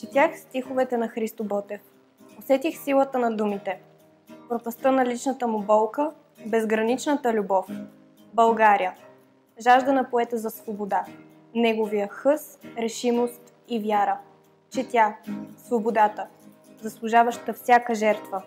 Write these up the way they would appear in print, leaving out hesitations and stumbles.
Четях стиховете на Христо Ботев. Усетих силата на думите. Пропастта на личната му болка, безграничната любов. България. Жажда на поета за свобода. Неговия хъс, решимост и вяра. Четя. Свободата. Заслужаваща всяка жертва.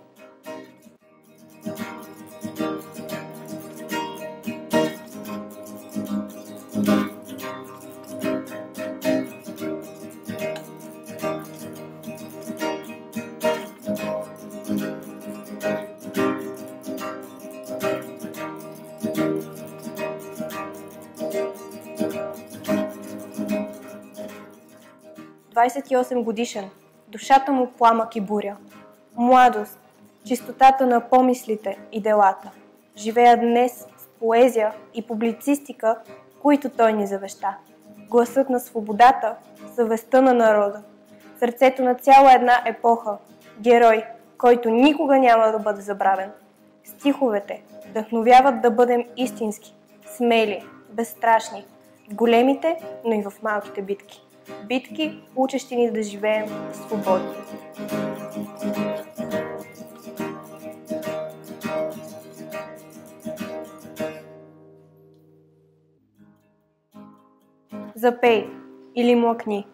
Двадесет и 8 годишен, душата му пламък и буря. Младост, чистотата на помислите и делата. Живея днес в поезия и публицистика, които той ни завеща. Гласът на свободата, съвестта на народа. Сърцето на цяла една епоха. Герой, който никога няма да бъде забравен. Стиховете вдъхновяват да бъдем истински, смели, безстрашни. В големите, но и в малките битки. Битки, учещи ни да живеем свободно. Запей или млъкни,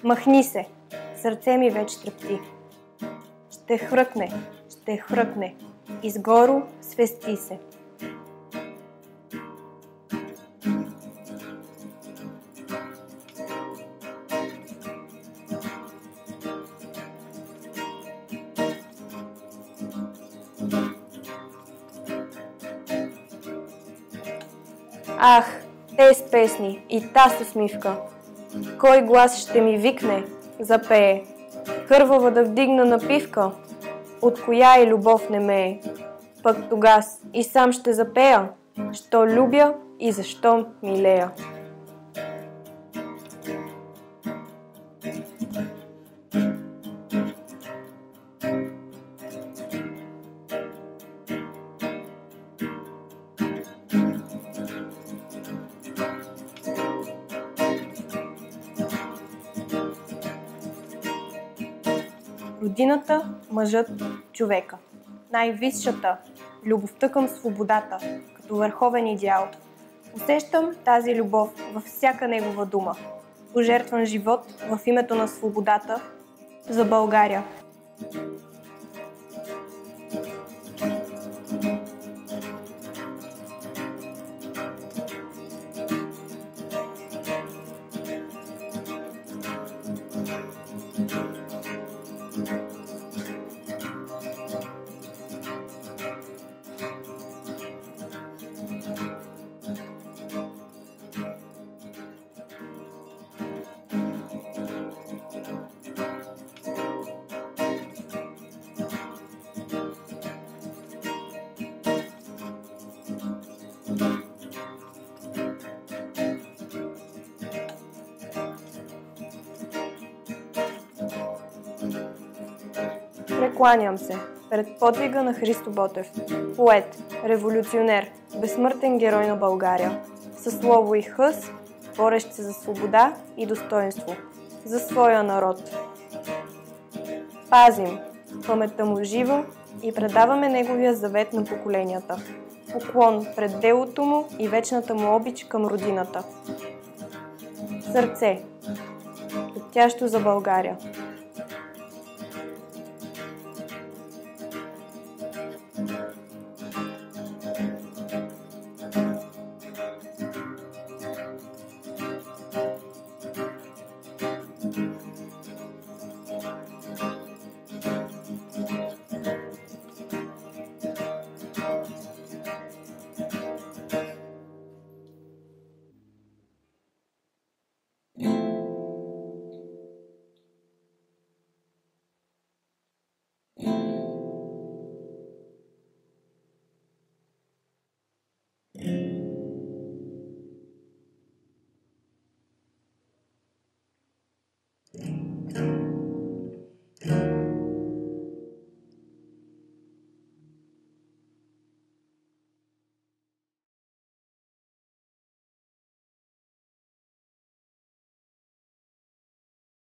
махни се, сърце ми вече трепти. Ще хръкне, изгоро свести се. Ах, тез песни и та с усмивка. Кой глас ще ми викне, запее, кървава да вдигна напивка, от коя и любов не мее. Пък тогас и сам ще запея, що любя и защо милея. Родината, мъжът, човека. Най-висшата, любовта към свободата, като върховен идеал. Усещам тази любов във всяка негова дума. Пожертван живот в името на свободата за България. Прекланям се пред подвига на Христо Ботев, поет, революционер, безсмъртен герой на България, със слово и хъс, борещ се за свобода и достоинство, за своя народ. Пазим паметта му жива и предаваме неговия завет на поколенията. Поклон пред делото му и вечната му обич към родината. Сърце, топтящо за България.